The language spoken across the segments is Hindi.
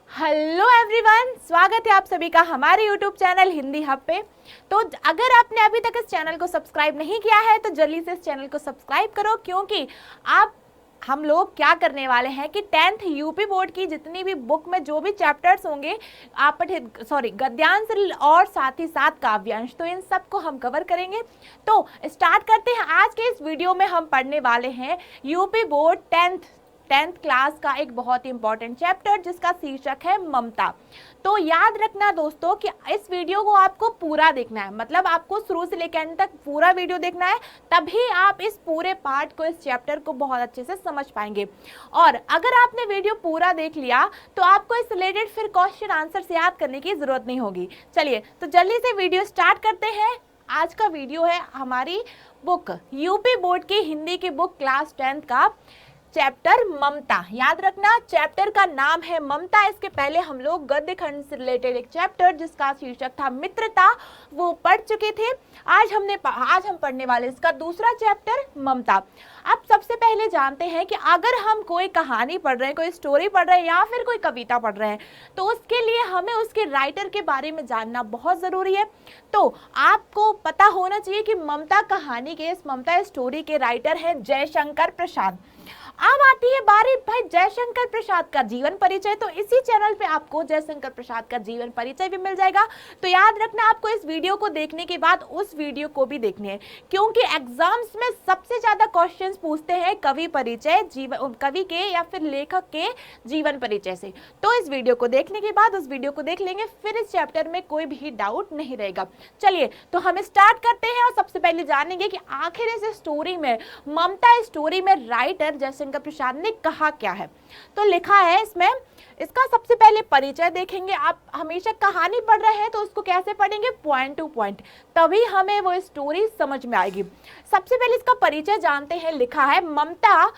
हेलो एवरीवन, स्वागत है आप सभी का हमारे यूट्यूब चैनल हिंदी हब पे। तो अगर आपने अभी तक इस चैनल को सब्सक्राइब नहीं किया है तो जल्दी से इस चैनल को सब्सक्राइब करो, क्योंकि हम लोग क्या करने वाले हैं कि 10th यूपी बोर्ड की जितनी भी बुक में जो भी चैप्टर्स होंगे गद्यांश और साथ ही साथ काव्यांश, तो इन सबको हम कवर करेंगे। तो स्टार्ट करते हैं। आज के इस वीडियो में हम पढ़ने वाले हैं यूपी बोर्ड 10th क्लास का एक बहुत ही इंपॉर्टेंट चैप्टर जिसका शीर्षक है ममता। तो याद रखना दोस्तों कि इस वीडियो को आपको पूरा देखना है, मतलब आपको शुरू से लेकर अंत तक पूरा वीडियो देखना है, तभी आप इस पूरे पार्ट को, इस चैप्टर को बहुत अच्छे से समझ पाएंगे। और अगर आपने वीडियो पूरा देख लिया तो आपको इस रिलेटेड फिर क्वेश्चन आंसर से याद करने की जरूरत नहीं होगी। चलिए तो जल्दी से वीडियो स्टार्ट करते हैं। आज का वीडियो है हमारी बुक यूपी बोर्ड की हिंदी की बुक क्लास 10th का चैप्टर ममता। याद रखना चैप्टर का नाम है ममता। इसके पहले हम लोग गद्य खंड से रिलेटेड एक चैप्टर जिसका शीर्षक था मित्रता वो पढ़ चुके थे। आज हम पढ़ने वाले इसका दूसरा चैप्टर ममता। अब सबसे पहले जानते हैं कि अगर हम कोई कहानी पढ़ रहे हैं, कोई स्टोरी पढ़ रहे हैं या फिर कोई कविता पढ़ रहे हैं, तो उसके लिए हमें उसके राइटर के बारे में जानना बहुत जरूरी है। तो आपको पता होना चाहिए कि ममता कहानी के, इस ममता स्टोरी के राइटर हैं जयशंकर प्रसाद। अब आती है बारी भाई जयशंकर प्रसाद का जीवन परिचय। तो इसी चैनल पे आपको जयशंकर प्रसाद का जीवन परिचय भी मिल जाएगा। तो याद रखना आपको इस वीडियो को देखने के बाद उस वीडियो को भी देखनी है, क्योंकि एग्जाम्स में सबसे ज्यादा क्वेश्चंस पूछते हैं कवि परिचय, कवि के या फिर लेखक के जीवन परिचय से। तो इस वीडियो को देखने के बाद उस वीडियो को देख लेंगे, फिर इस चैप्टर में कोई भी डाउट नहीं रहेगा। चलिए तो हम स्टार्ट करते हैं और सबसे पहले जानेंगे कि आखिर इस स्टोरी में, ममता स्टोरी में राइटर जयशंकर प्रसाद ने कहा क्या है। तो लिखा है इसमें, इसका सबसे पहले परिचय देखेंगे। आप हमेशा कहानी पढ़ रहे हैं तो उसको कैसे पढ़ेंगे, पॉइंट टू पॉइंट, तभी हमें वो स्टोरी समझ में आएगी। सबसे पहले इसका परिचय जानते हैं। लिखा है ममता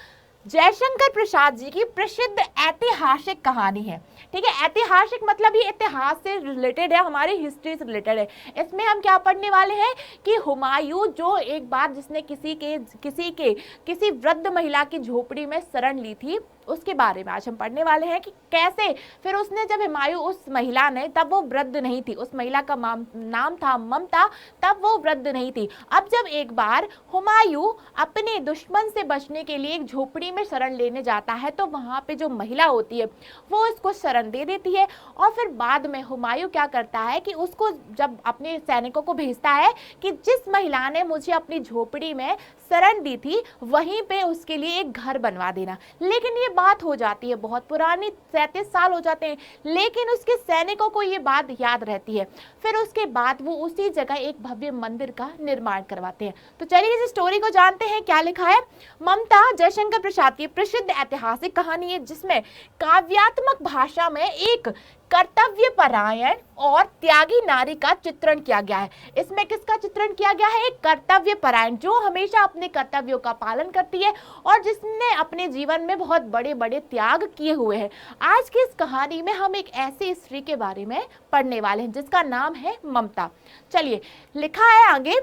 जयशंकर प्रसाद जी की प्रसिद्ध ऐतिहासिक कहानी है। ठीक है, ऐतिहासिक मतलब ये इतिहास से रिलेटेड है, हमारी हिस्ट्री से रिलेटेड है। इसमें हम क्या पढ़ने वाले हैं कि हुमायूं जो एक बार जिसने किसी वृद्ध महिला की झोपड़ी में शरण ली थी, उसके बारे में आज हम पढ़ने वाले हैं कि कैसे फिर उसने, जब हुमायूं, उस महिला ने, तब वो वृद्ध नहीं थी, उस महिला का नाम था ममता, तब वो वृद्ध नहीं थी। अब जब एक बार हुमायूं अपने दुश्मन से बचने के लिए एक झोपड़ी में शरण लेने जाता है, तो वहां पे जो महिला होती है वो उसको शरण दे देती है। और फिर बाद में हुमायूं क्या करता है कि उसको, जब अपने सैनिकों को भेजता है कि जिस महिला ने मुझे अपनी झोपड़ी में शरण दी थी वहीं पे उसके लिए एक घर बनवा देना। लेकिन ये बात हो जाती है बहुत पुरानी, 37 साल हो जाते हैं, लेकिन उसके सैनिकों को ये बात याद रहती है। फिर उसके बाद वो उसी जगह एक भव्य मंदिर का निर्माण करवाते हैं। तो चलिए इस स्टोरी को जानते हैं। क्या लिखा है, ममता जयशंकर प्रसाद की प्रसिद्ध ऐतिहासिक कहानी है जिसमें काव्यात्मक भाषा में एक कर्तव्य परायण और त्यागी नारी का चित्रण किया गया है। इसमें किसका चित्रण किया गया है, एक कर्तव्य परायण जो हमेशा अपने कर्तव्यों का पालन करती है और जिसने अपने जीवन में बहुत बड़े बड़े त्याग किए हुए हैं। आज की इस कहानी में हम एक ऐसी स्त्री के बारे में पढ़ने वाले हैं जिसका नाम है ममता। चलिए लिखा है आगे,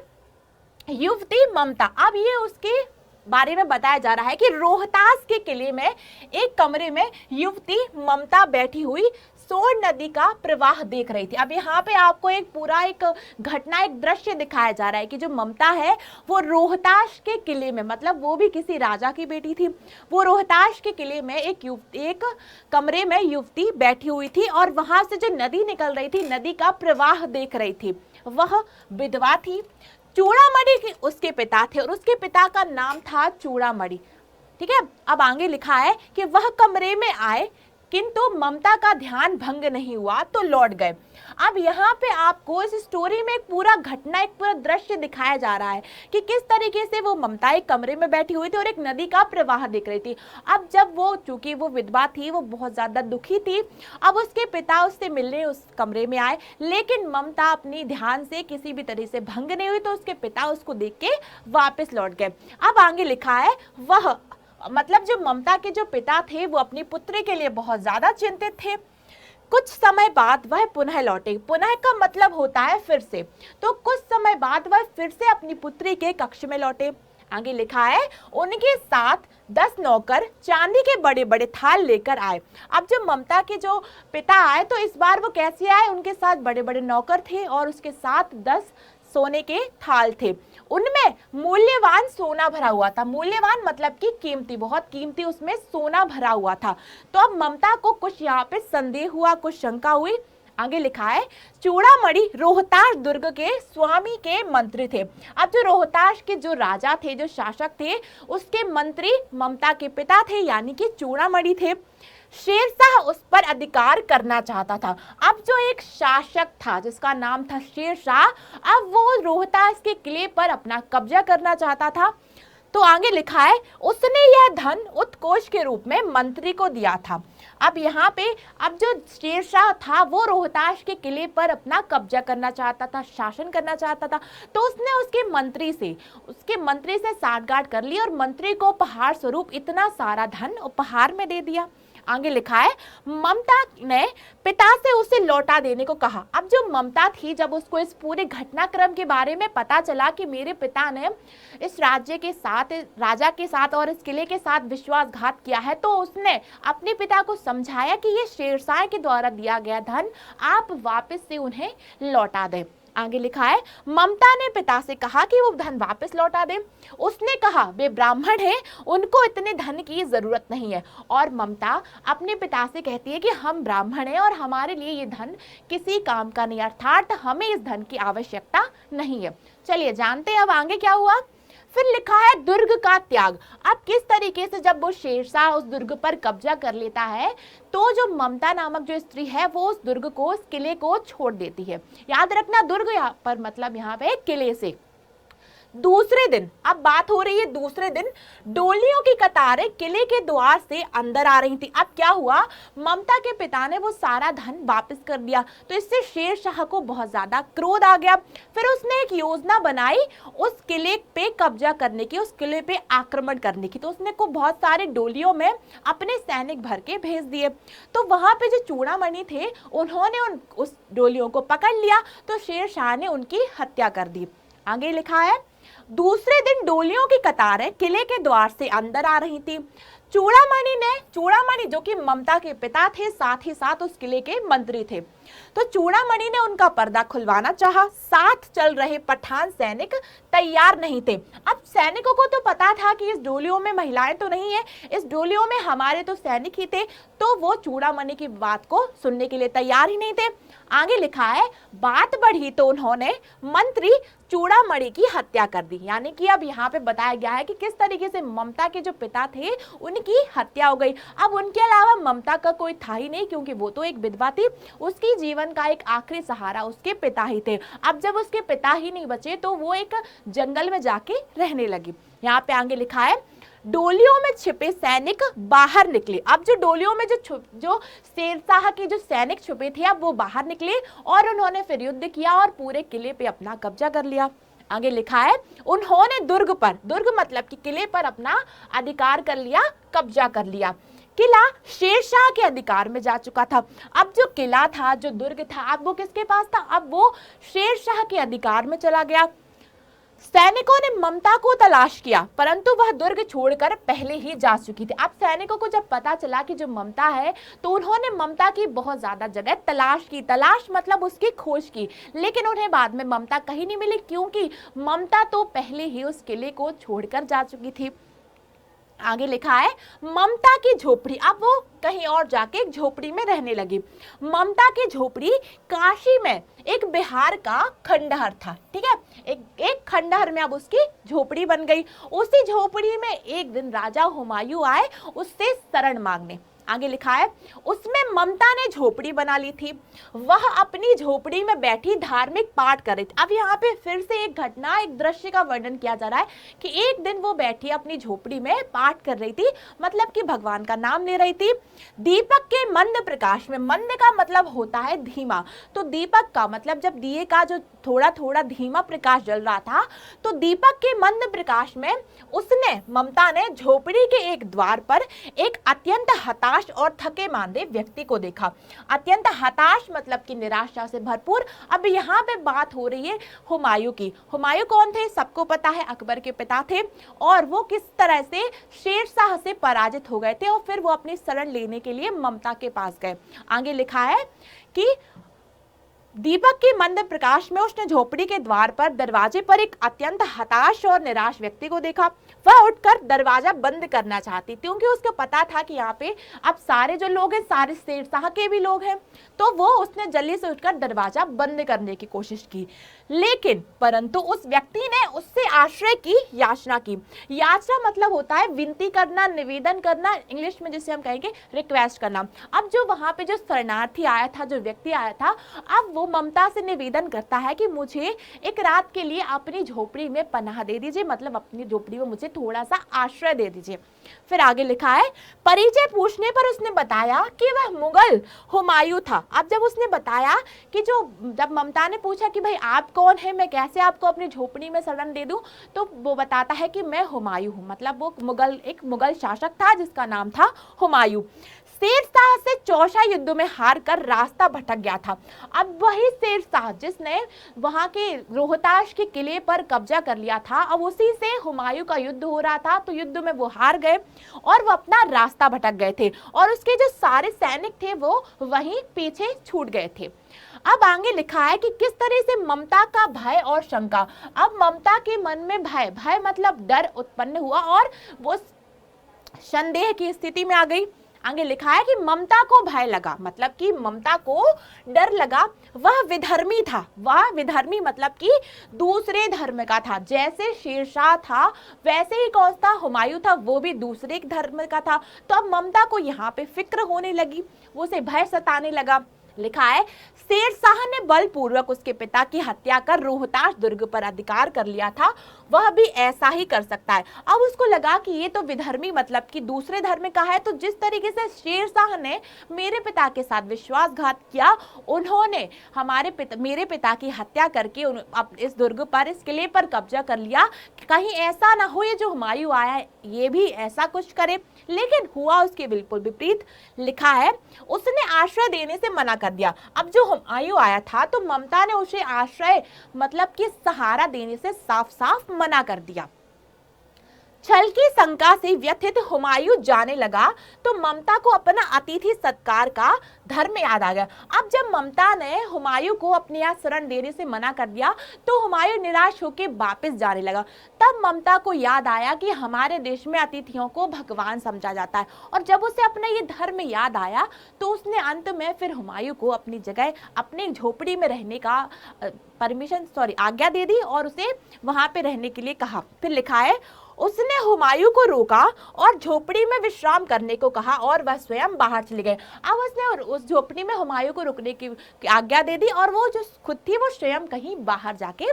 युवती ममता। अब ये उसके बारे में बताया जा रहा है कि रोहतास के किले में एक कमरे में युवती ममता बैठी हुई सोन नदी का प्रवाह देख रही थी। अब यहाँ पे आपको एक पूरा एक घटना, एक दृश्य दिखाया जा रहा है कि जो ममता है वो रोहतास के किले में, मतलब वो भी किसी राजा की बेटी थी, वो रोहतास के किले में एक कमरे में युवती बैठी हुई थी और वहां से जो नदी निकल रही थी, नदी का प्रवाह देख रही थी। वह विधवा थी। चूड़ामणि के उसके पिता थे और उसके पिता का नाम था चूड़ामणि। ठीक है, अब आगे लिखा है कि वह कमरे में आए किंतु ममता का ध्यान भंग नहीं हुआ तो लौट गए। अब यहाँ पे आपको इस स्टोरी में एक पूरा घटना, एक पूरा दृश्य दिखाया जा रहा है कि किस तरीके से वो ममता एक कमरे में बैठी हुई थी और एक नदी का प्रवाह देख रही थी। अब जब वो, चूंकि वो विधवा थी, वो बहुत ज्यादा दुखी थी। अब उसके पिता उससे मिलने उस कमरे में आए, लेकिन ममता अपनी ध्यान से किसी भी तरह से भंग नहीं हुई, तो उसके पिता उसको देख के वापस लौट गए। अब आगे लिखा है, वह मतलब जो ममता के जो पिता थे वो अपनी पुत्री के लिए बहुत ज्यादा चिंतित थे। कुछ समय बाद वह पुनः लौटे। पुनः का मतलब होता है फिर से। तो कुछ समय बाद वह फिर से अपनी पुत्री के कक्ष में लौटे। आगे लिखा है उनके साथ 10 नौकर चांदी के बड़े बड़े थाल लेकर आए। अब जो ममता के जो पिता आए तो इस बार वो कैसे आए, उनके साथ बड़े बड़े नौकर थे और उसके साथ 10 सोने के थाल थे, उनमें मूल्यवान सोना भरा हुआ था। मूल्यवान मतलब कि कीमती, बहुत कीमती उसमें सोना भरा हुआ था। तो अब ममता को कुछ यहाँ पे संदेह हुआ, कुछ शंका हुई। आगे लिखा है चूड़ामणि रोहतास दुर्ग के स्वामी के मंत्री थे। अब जो रोहतास के जो राजा थे, जो शासक थे, उसके मंत्री ममता के पिता थे, यानी कि चूड़ामणि थे। शेरशाह उस पर अधिकार करना चाहता था। अब जो एक शासक था जिसका नाम था शेरशाह, अब वो रोहतास के किले पर अपना कब्जा करना चाहता था। तो आगे लिखा है उसने यह धन उत्कोष के रूप में मंत्री को दिया था। अब यहाँ पे अब जो शेरशाह था वो रोहतास के किले पर अपना कब्जा करना चाहता था, शासन करना चाहता था। तो उसने उसके मंत्री से साठगांठ कर ली और मंत्री को उपहार स्वरूप इतना सारा धन उपहार में दे दिया। आगे लिखा है ममता ने पिता से उसे लौटा देने को कहा। अब जो ममता थी, जब उसको इस पूरे घटनाक्रम के बारे में पता चला कि मेरे पिता ने इस राजा के साथ और इस किले के साथ विश्वासघात किया है, तो उसने अपने पिता को समझाया कि ये शेरशाह के द्वारा दिया गया धन आप वापस से उन्हें लौटा दें। आगे लिखा है ममता ने पिता से कहा कि वो धन वापस लौटा दे। उसने कहा वे ब्राह्मण हैं, उनको इतने धन की जरूरत नहीं है। और ममता अपने पिता से कहती है कि हम ब्राह्मण हैं और हमारे लिए ये धन किसी काम का नहीं, अर्थात हमें इस धन की आवश्यकता नहीं है। चलिए जानते हैं अब आगे क्या हुआ। फिर लिखा है दुर्ग का त्याग। अब किस तरीके से जब वो शेरशाह उस दुर्ग पर कब्जा कर लेता है, तो जो ममता नामक जो स्त्री है वो उस दुर्ग को, उस किले को छोड़ देती है। याद रखना दुर्ग यहाँ पर मतलब यहाँ पे किले से। दूसरे दिन, अब बात हो रही है दूसरे दिन, डोलियों की कतारें किले के द्वार से अंदर आ रही थी। अब क्या हुआ, ममता के पिता ने वो सारा धन वापस कर दिया, तो इससे शेरशाह को बहुत ज्यादा क्रोध आ गया। फिर उसने एक योजना बनाई उस किले पे कब्जा करने की, उस किले पे आक्रमण करने की। तो उसने को बहुत सारे डोलियों में अपने सैनिक भर के भेज दिए। तो वहां पे जो चूड़ामणि थे उन्होंने उस डोलियों को पकड़ लिया, तो शेरशाह ने उनकी हत्या कर दी। आगे लिखा है दूसरे दिन डोलियों की कतारें किले के द्वार से अंदर आ रही थी। चूड़ामणि जो कि ममता के पिता थे, साथ ही साथ उस किले के मंत्री थे, तो चूड़ामणि ने उनका पर्दा खुलवाना चाहा। साथ चल रहे पठान सैनिक तैयार नहीं थे। अब सैनिकों को तो पता था कि इस डोलियों में महिलाएं तो नहीं है, इस डोलियों में हमारे तो सैनिक ही थे, तो वो चूड़ामणि की बात को सुनने के लिए तैयार ही नहीं थे। आगे लिखा है बात बढ़ी तो उन्होंने मंत्री चूड़ामणि की हत्या कर दी। यानी कि अब यहाँ पे बताया गया है कि किस तरीके से ममता के जो पिता थे उनकी हत्या हो गई। अब उनके अलावा ममता का कोई था ही नहीं, क्योंकि वो तो एक विधवा थी, उसकी जीवन का एक आखिरी सहारा उसके पिता ही थे। अब जब उसके पिता ही नहीं बचे तो वो एक जंगल में जाके रहने लगी। यहाँ पे आगे लिखा है डोलियों में छिपे सैनिक बाहर निकले। अब जो डोलियों में जो शेरशाह के जो सैनिक छुपे थे, अब वो बाहर निकले और उन्होंने फिर युद्ध किया और पूरे किले पे अपना कब्जा कर लिया। आगे लिखा है उन्होंने दुर्ग मतलब कि किले पर अपना अधिकार कर लिया, कब्जा कर लिया। किला शेरशाह के अधिकार में जा चुका था। अब जो किला था, जो दुर्ग था, अब वो किसके पास था, अब वो शेरशाह के अधिकार में चला गया। सैनिकों ने ममता को तलाश किया, परंतु वह दुर्ग छोड़कर पहले ही जा चुकी थी। अब सैनिकों को जब पता चला कि जो ममता है, तो उन्होंने ममता की बहुत ज्यादा जगह तलाश मतलब उसकी खोज की, लेकिन उन्हें बाद में ममता कहीं नहीं मिली, क्योंकि ममता तो पहले ही उस किले को छोड़कर जा चुकी थी। आगे लिखा है ममता की झोपड़ी। अब वो कहीं और जाके एक झोपड़ी में रहने लगी। ममता की झोपड़ी काशी में एक बिहार का खंडहर था, ठीक है, एक खंडहर में अब उसकी झोपड़ी बन गई। उसी झोपड़ी में एक दिन राजा हुमायूं आए उससे शरण मांगने। आगे लिखा है उसमें ममता ने झोपड़ी बना ली थी। वह अपनी झोपड़ी में बैठी धार्मिक पाठ कर रही थी। अब यहाँ पे फिर से एक घटना, एक दृश्य का वर्णन किया जा रहा है कि एक दिन वो बैठी अपनी झोपड़ी में पाठ कर रही थी, मतलब कि भगवान का नाम ले रही थी। दीपक के मंद प्रकाश में, मंद का मतलब होता है धीमा, तो दीपक का मतलब जब दिए का जो थोड़ा थोड़ा धीमा प्रकाश जल रहा था, तो दीपक के मंद प्रकाश में उसने, ममता ने झोपड़ी के एक द्वार पर एक अत्यंत हताश हताश और थके मांदे व्यक्ति को देखा। अत्यंत हताश मतलब कि निराशा से भरपूर। अब यहाँ पे बात हो रही है हुमायूं की। हुमायूं कौन थे? सबको पता है, अकबर के पिता थे, और वो किस तरह से शेरशाह से पराजित हो गए थे और फिर वो अपनी शरण लेने के लिए ममता के पास गए। आगे लिखा है कि दीपक के मंद प्रकाश में उसने झोपड़ी के द्वार पर दरवाजे पर एक अत्यंत हताश और निराश व्यक्ति को देखा। वह उठकर दरवाजा बंद करना चाहती क्योंकि उसको पता था कि यहाँ पे अब सारे जो लोग हैं सारे शेरशाह के भी लोग हैं, तो वो उसने जल्दी से उठकर दरवाजा बंद करने की कोशिश की, लेकिन परंतु उस व्यक्ति ने उससे आश्रय की याचना की। याचना मतलब होता है विनती करना, निवेदन करना, इंग्लिश में जिसे हम कहेंगे रिक्वेस्ट करना। अब जो वहां पे जो शरणार्थी आया था, जो व्यक्ति आया था, अब वो ममता से निवेदन करता है कि मुझे एक रात के लिए अपनी झोपड़ी में पनाह दे दीजिए, मतलब अपनी झोपड़ी में मुझे थोड़ा सा आश्रय दे दीजिए। फिर आगे लिखा है परिचय पूछने पर उसने बताया कि वह मुगल हुमायूं था। अब जब उसने बताया कि जब ममता ने पूछा कि भाई आप कौन है, मैं कैसे आपको अपनी झोपड़ी में शरण दे दूं, तो वो बताता है कि मैं हुमायूं हूं, मतलब वो एक मुगल शासक था जिसका नाम था हुमायूं। शेरशाह से चौसा युद्ध में हार कर रास्ता भटक गया था। अब वही शेरशाह जिसने वहां के रोहतास के किले पर कब्जा कर लिया था, अब उसी से हुमायूं का युद्ध हो रहा था, तो युद्ध में वो हार गए और वो अपना रास्ता भटक गए थे और उसके जो सारे सैनिक थे वो वहीं पीछे छूट गए थे। अब आगे लिखा है कि किस तरह से ममता का भय और शंका, अब ममता के मन में भय मतलब डर उत्पन्न हुआ और वो संदेह की स्थिति में आ गई। आगे लिखा है कि ममता को भय लगा, मतलब कि ममता को डर लगा। वह विधर्मी था, वह विधर्मी मतलब कि दूसरे धर्म का था। जैसे शेरशाह था वैसे ही कौन था? हुमायूं था, वो भी दूसरे धर्म का था। तो अब ममता को यहाँ पे फिक्र होने लगी, वो उसे भय सताने लगा। लिखा है शेरशाह ने बलपूर्वक उसके पिता की हत्या कर रोहतास दुर्ग पर अधिकार कर लिया था, वह भी ऐसा ही कर सकता है। अब उसको लगा कि ये तो विधर्मी मतलब कि दूसरे धर्म का है, तो जिस तरीके से शेरशाह ने मेरे पिता के साथ विश्वासघात किया, उन्होंने मेरे पिता की हत्या करके इस दुर्ग पर, इस किले पर कब्जा कर लिया, कहीं ऐसा ना हो ये जो हुमायूं आया है ये भी ऐसा कुछ करे। लेकिन हुआ उसके बिल्कुल विपरीत। लिखा है उसने आश्रय देने से मना कर दिया। अब जो हुमायूं आया था तो ममता ने उसे आश्रय मतलब कि सहारा देने से साफ साफ मना कर दिया। छल की शंका से व्यथित हुमायूं जाने लगा तो ममता को अपना अतिथि सत्कार का धर्म याद आ गया। अब जब ममता ने हुमायूं को अपने यहाँ शरण देने से मना कर दिया तो हुमायूं निराश होकर वापस जाने लगा। तब ममता को याद आया कि हमारे देश में अतिथियों को भगवान समझा जाता है, और जब उसे अपना ये धर्म याद आया तो उसने अंत में फिर हुमायूं को अपनी जगह अपनी झोपड़ी में रहने का आज्ञा दे दी और उसे वहां पे रहने के लिए कहा। फिर लिखा है उसने हुमायूं को रोका और झोपड़ी में विश्राम करने को कहा और वह स्वयं बाहर चले गए। अब उसने उस झोपड़ी में हुमायूं को रुकने की आज्ञा दे दी और वो जो खुद थी वो स्वयं कहीं बाहर जाके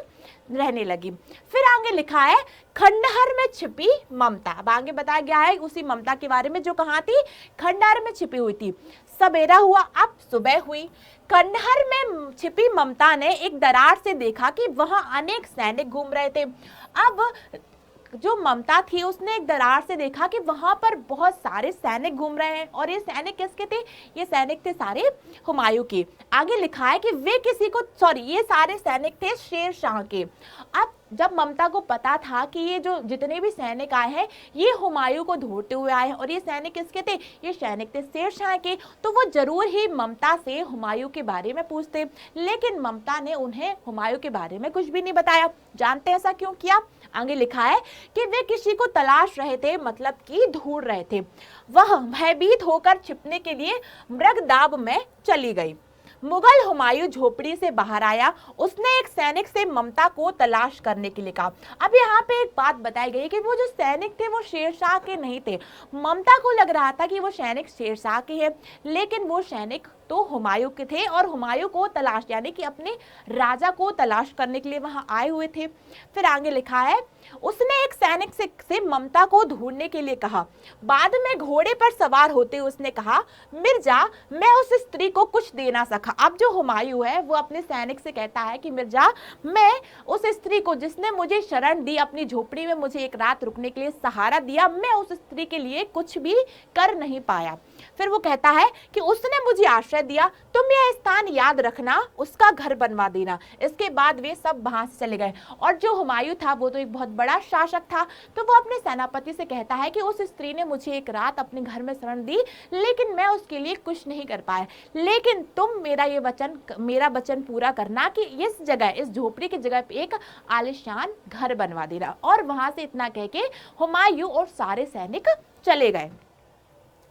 रहने लगी। फिर आगे लिखा है खंडहर में छिपी ममता। अब आगे बताया गया है उसी ममता के बारे में जो कहाँ थी, खंडहर में छिपी हुई थी। सवेरा हुआ, अब सुबह हुई। खंडहर में छिपी ममता ने एक दरार से देखा कि वहां अनेक सैनिक घूम रहे थे। अब जो ममता थी उसने एक दरार से देखा कि वहां पर बहुत सारे सैनिक घूम रहे हैं, और ये सैनिक किसके थे? ये सैनिक थे सारे हुमायूं के। आगे लिखा है कि ये सारे सैनिक थे शेरशाह के। अब जब ममता को पता था कि ये जो जितने भी सैनिक आए हैं ये हुमायूं को ढूंढते हुए आए हैं, और ये सैनिक किसके थे? ये सैनिक थे शेरशाह के, तो वो जरूर ही ममता से हुमायूं के बारे में पूछते। लेकिन ममता ने उन्हें हुमायूं के बारे में कुछ भी नहीं बताया। जानते हैं ऐसा क्यों किया? आगे लिखा है कि वे किसी को तलाश रहे थे, मतलब कि ढूंढ रहे थे। वह भयभीत होकर छिपने के लिए मृगदाब में चली गई। मुगल हुमायूं झोपड़ी से बाहर आया। उसने एक सैनिक से ममता को तलाश करने के लिए कहा। अब यहाँ पे एक बात बताई गई कि वो जो सैनिक थे वो शेरशाह के नहीं थे। ममता को लग रहा था कि वो सैनिक शेरशाह के हैं, लेकिन वो सैनिक तो हुमायूं के थे और हुमायूं को तलाश यानी कि अपने राजा को तलाश करने के लिए वहां आए हुए थे। फिर आगे लिखा है उसने एक सैनिक से ममता को ढूंढने के लिए कहा। बाद में घोड़े पर सवार होते उसने कहा, मिर्जा मैं उस स्त्री को कुछ दे ना सका। अब जो हुमायूं है वो अपने सैनिक से कहता है कि मिर्जा मैं उस स्त्री को जिसने मुझे शरण दी, अपनी झोपड़ी में मुझे एक रात रुकने के लिए सहारा दिया, मैं उस स्त्री के लिए कुछ भी कर नहीं पाया। फिर वो कहता है कि उसने मुझे आश्रय दिया, तुम यह स्थान याद रखना, उसका घर बनवा देना। इसके बाद वे सब वहां से चले गए। और जो हुमायूं था वो तो एक बहुत बड़ा शासक था, तो वो अपने सेनापति से कहता है कि उस स्त्री ने मुझे एक रात अपने घर में शरण दी, लेकिन मैं उसके लिए कुछ नहीं कर पाया, लेकिन तुम मेरा वचन पूरा करना कि इस जगह, इस झोपड़ी की जगह पे एक आलीशान घर बनवा देना। और वहां से इतना कह के हुमायूं और सारे सैनिक चले गए।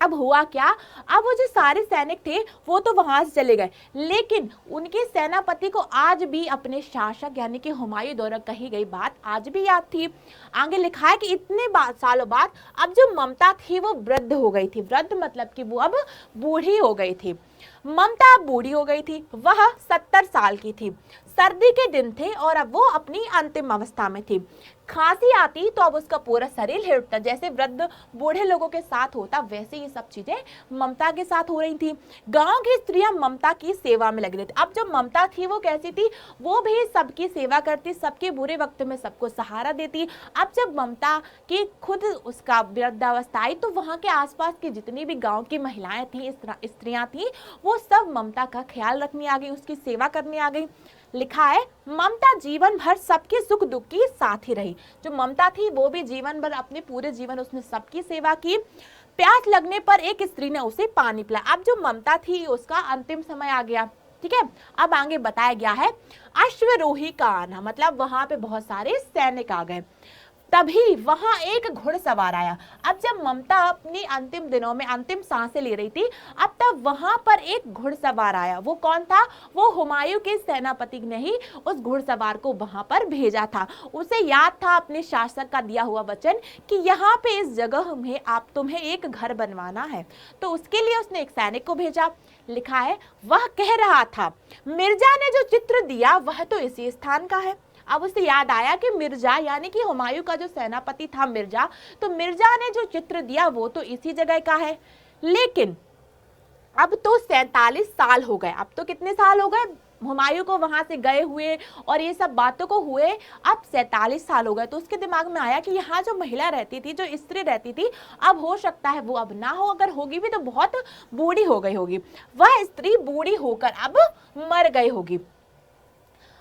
अब हुआ क्या, अब वो जो सारे सैनिक थे वो तो वहां से चले गए, लेकिन उनके सेनापति को आज भी अपने शासक यानी कि हुमायूं द्वारा कही गई बात आज भी याद थी। आगे लिखा है कि इतने सालों बाद अब जो ममता थी वो वृद्ध हो गई थी। वृद्ध मतलब कि वो अब बूढ़ी हो गई थी। ममता अब बूढ़ी हो गई थी, वह 70 साल की थी। सर्दी के दिन थे और अब वो अपनी अंतिम अवस्था में थी। खांसी आती तो अब उसका पूरा शरीर हिल उठता, जैसे वृद्ध बूढ़े लोगों के साथ होता वैसे ये सब चीजें ममता के साथ हो रही थी। गांव की स्त्रियां ममता की सेवा में लग रही थी। अब जो ममता थी वो कैसी थी, वो भी सबकी सेवा करती, सबके बुरे वक्त में सबको सहारा देती। अब जब ममता की खुद उसका वृद्धावस्था आई तो वहां के आसपास की जितनी भी गाँव की महिलाएं थी, स्त्रियां थी, वो सब ममता का ख्याल रखने आ गई, उसकी सेवा करने आ गई। लिखा है ममता जीवन भर सबके सुख दुख की साथ ही रही। जो ममता थी वो भी जीवन भर, अपने पूरे जीवन उसने सबकी सेवा की। प्यास लगने पर एक स्त्री ने उसे पानी पिलाया। अब जो ममता थी उसका अंतिम समय आ गया, ठीक है। अब आगे बताया गया है अश्वरोही का आना, मतलब वहां पे बहुत सारे सैनिक आ गए। तभी वहां एक घुड़सवार आया। अब जब ममता अपनी अंतिम दिनों में अंतिम सांसें ले रही थी, अब तब वहां पर एक घुड़सवार आया। वो कौन था, वो हुमायूं के सेनापति ने ही उस घुड़सवार को वहां पर भेजा था। उसे याद था अपने शासक का दिया हुआ वचन कि यहाँ पे इस जगह में आप तुम्हें एक घर बनवाना है, तो उसके लिए उसने एक सैनिक को भेजा। लिखा है वह कह रहा था मिर्जा ने जो चित्र दिया वह तो इसी स्थान का है। अब उसे याद आया कि मिर्जा यानी कि हुमायूं का जो सेनापति था मिर्जा, तो मिर्जा ने जो चित्र दिया वो तो इसी जगह का है। लेकिन अब तो 47 साल हो गए। अब तो कितने साल हो गए हुमायूं को वहां से गए हुए और ये सब बातों को हुए, अब 47 साल हो गए। तो उसके दिमाग में आया कि यहाँ जो महिला रहती थी, जो स्त्री रहती थी, अब हो सकता है वो अब ना हो, अगर होगी भी तो बहुत बूढ़ी हो गई होगी। वह स्त्री बूढ़ी होकर अब मर गई होगी।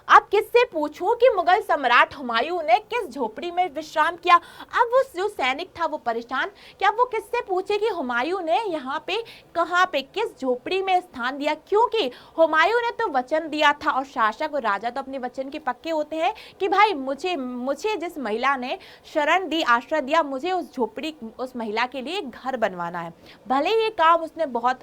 अब किससे पूछूं कि मुगल सम्राट हुमायूं ने किस झोपड़ी में विश्राम किया। अब वो जो सैनिक था वो परेशान, क्या वो किससे पूछे कि हुमायूं ने यहाँ पे कहाँ पे किस झोपड़ी में स्थान दिया, क्योंकि हुमायूं ने तो वचन दिया था और शासक और राजा तो अपने वचन के पक्के होते हैं कि भाई मुझे जिस महिला ने शरण दी, आश्रय दिया, मुझे उस झोपड़ी, उस महिला के लिए घर बनवाना है। भले ये काम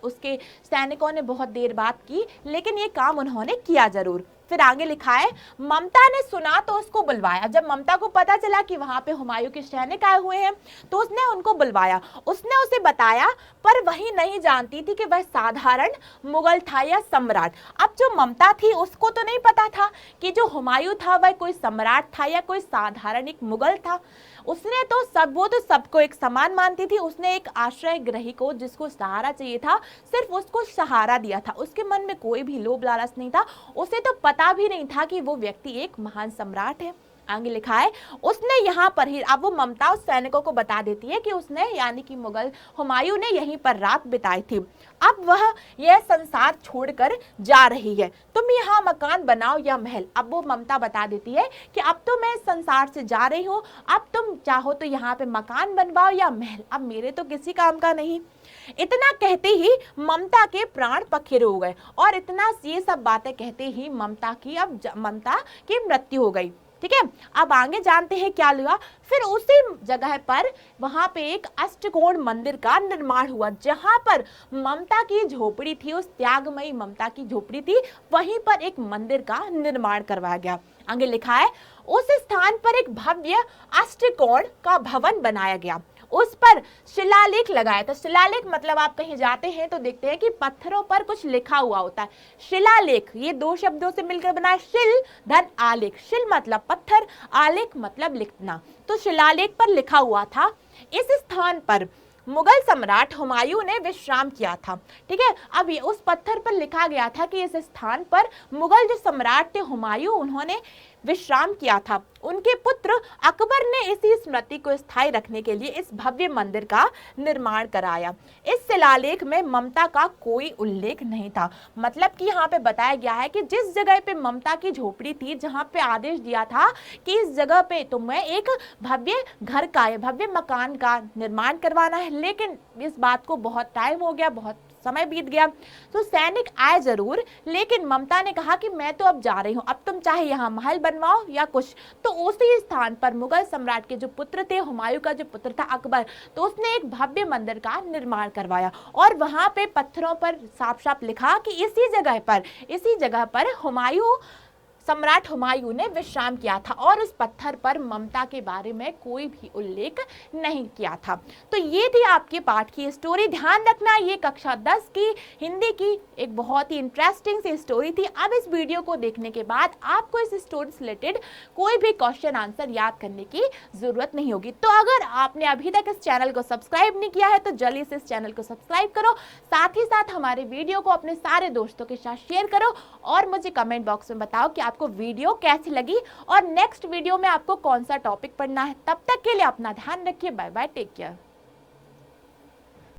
उसके सैनिकों ने बहुत देर बाद की, लेकिन ये काम उन्होंने किया जरूर। फिर आगे लिखा है ममता ने सुना तो उसको बुलवाया। जब ममता को पता चला कि वहां पे हुमायूं के सैनिक आए हुए हैं तो उसने उनको बुलवाया। उसने उसे बताया, पर वही नहीं जानती थी कि वह साधारण मुगल था या सम्राट। अब जो ममता थी उसको तो नहीं पता था कि जो हुमायूं था वह कोई सम्राट था या कोई साधारण एक मुगल था। उसने तो वो तो सबको एक समान मानती थी। उसने एक आश्रय ग्रही को, जिसको सहारा चाहिए था, सिर्फ उसको सहारा दिया था। उसके मन में कोई भी लोभ लालच नहीं था। उसे तो पता भी नहीं था कि वो व्यक्ति एक महान सम्राट है। आगे लिखा है उसने यहाँ पर ही, अब वो ममता उस सैनिकों को बता देती है कि उसने यानी कि मुगल हुमायूं ने यहीं पर रात बिताई थी। अब वह यह संसार छोड़कर जा रही है, तुम यहाँ मकान बनाओ या महल। अब वो ममता बता देती है कि अब तो मैं इस संसार से जा रही हूँ, अब तुम चाहो तो यहाँ पे मकान बनवाओ या महल, अब मेरे तो किसी काम का नहीं। इतना कहते ही ममता के प्राण पखेरु हो गए और इतना ये सब बातें कहते ही ममता की मृत्यु हो गई। ठीक है, अब आगे जानते हैं क्या हुआ। फिर उसी जगह पर वहां पे एक अष्टकोण मंदिर का निर्माण हुआ, जहां पर ममता की झोपड़ी थी, उस त्यागमयी ममता की झोपड़ी थी, वहीं पर एक मंदिर का निर्माण करवाया गया। आगे लिखा है उस स्थान पर एक भव्य अष्टकोण का भवन बनाया गया, उस पर शिलालेख लगाया था। शिलालेख मतलब आप कहीं जाते हैं तो देखते हैं कि पत्थरों पर कुछ लिखा हुआ होता है। शिलालेख ये दो शब्दों से मिलकर बना है, शिल धन आलेख। शिल मतलब पत्थर, आलेख मतलब लिखना। तो शिलालेख पर लिखा हुआ था इस स्थान पर मुगल सम्राट हुमायूं ने विश्राम किया था। ठीक है, अब ये उस पत्थर पर लिखा गया था कि इस स्थान पर मुगल जो सम्राट थे हुमायूं, उन्होंने विश्राम किया था। उनके पुत्र अकबर ने इसी स्मृति को स्थायी रखने के लिए इस भव्य मंदिर का निर्माण कराया। इस शिलालेख में ममता का कोई उल्लेख नहीं था। मतलब कि यहाँ पे बताया गया है कि जिस जगह पे ममता की झोपड़ी थी, जहाँ पे आदेश दिया था कि इस जगह पे तुम्हें एक भव्य घर का, भव्य मकान का निर्माण करवाना है, लेकिन इस बात को बहुत टाइम हो गया, बहुत समय बीत गया। तो सैनिक आए जरूर, लेकिन ममता ने कहा कि मैं तो अब जा रही हूँ, अब तुम चाहे यहाँ महल बनवाओ या कुछ। तो उसी स्थान पर मुगल सम्राट के जो पुत्र थे, हुमायूं का जो पुत्र था अकबर, तो उसने एक भव्य मंदिर का निर्माण करवाया और वहां पे पत्थरों पर साफ साफ लिखा कि इसी जगह पर सम्राट हुमायूं ने विश्राम किया था और उस पत्थर पर ममता के बारे में कोई भी उल्लेख नहीं किया था। तो ये थी आपके पाठ की स्टोरी। ध्यान रखना, ये कक्षा 10 की हिंदी की एक बहुत ही इंटरेस्टिंग सी स्टोरी थी। अब इस वीडियो को देखने के बाद आपको इस स्टोरी से रिलेटेड कोई भी क्वेश्चन आंसर याद करने की जरूरत नहीं होगी। तो अगर आपने अभी तक इस चैनल को सब्सक्राइब नहीं किया है तो जल्दी से इस चैनल को सब्सक्राइब करो, साथ ही साथ हमारे वीडियो को अपने सारे दोस्तों के साथ शेयर करो और मुझे कमेंट बॉक्स में बताओ कि आपको वीडियो कैसी लगी और नेक्स्ट वीडियो में आपको कौन सा टॉपिक पढ़ना है। तब तक के लिए अपना ध्यान रखिए। Bye bye, take care.